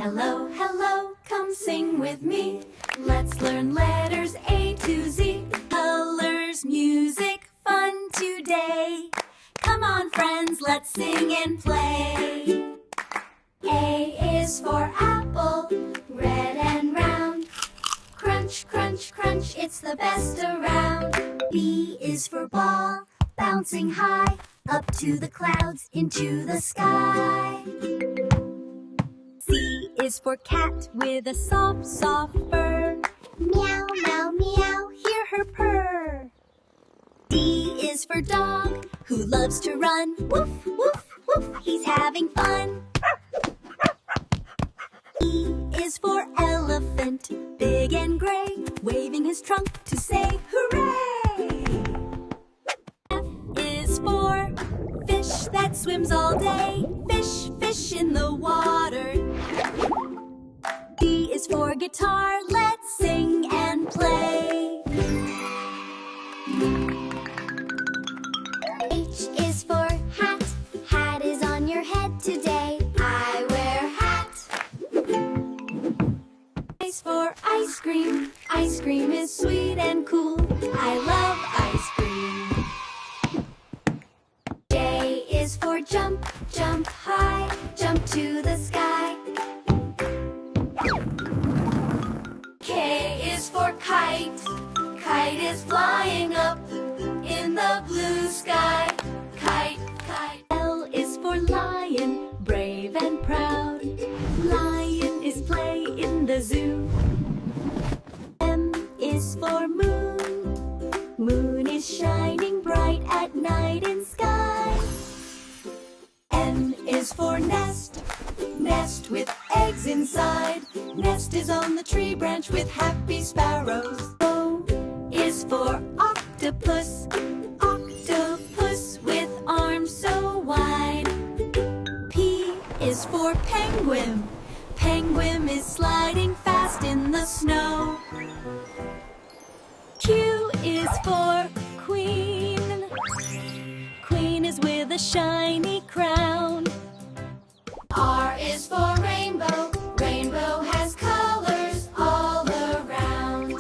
Hello, hello, come sing with me. Let's learn letters A to Z. Colors, music, fun today. Come on, friends, let's sing and play. A is for apple, red and round. Crunch, crunch, crunch, it's the best around. B is for ball, bouncing high, up to the clouds, into the sky. C is for cat with a soft, soft fur. Meow, meow, meow, hear her purr. D is for dog, who loves to run. Woof, woof, woof, he's having fun. E is for elephant, big and gray, waving his trunk to say hooray! F is for fish that swims all day, fish, fish in the water. G is for guitar, let's sing and play. H is for hat, hat is on your head today. I wear hat. I is for ice cream, ice cream is sweet and cool. I love ice cream. J is for jump, jump high, jump to the sky. K is for kite, kite is flying up in the blue sky. Kite, kite. L is for lion, brave and proud. Lion is play in the zoo. M is for moon, moon is shining bright at night in sky. N is for nest, nest with eggs inside. Nest is on the tree branch with happy sparrows. O is for octopus, octopus with arms so wide. P is for penguin, penguin is sliding fast in the snow. Q is for queen, queen is with a shiny crown. R is for rainbow, rainbow has colors all around.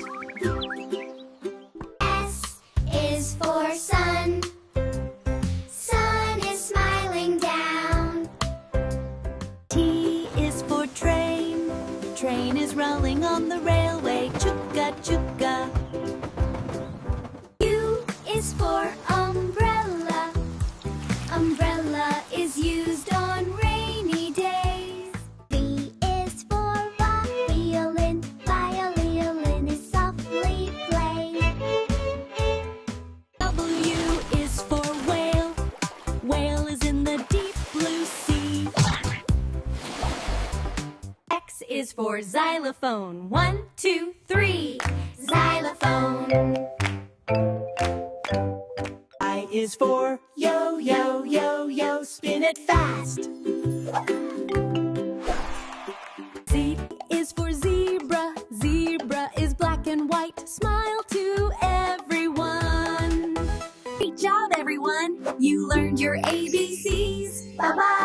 S is for sun, sun is smiling down. T is for train, train is rolling on the railway, chugga chugga. U is for umbrella, umbrella is used on rainy days. V is for violin, violin is softly played. W is for whale, whale is in the deep blue sea. X is for xylophone, 1, 2, 3, xylophone. I is for yo, yo, yo, yo, spin it fast. Z is for zebra, zebra is black and white, smile to everyone. Great job, everyone! You learned your ABCs. Bye-bye!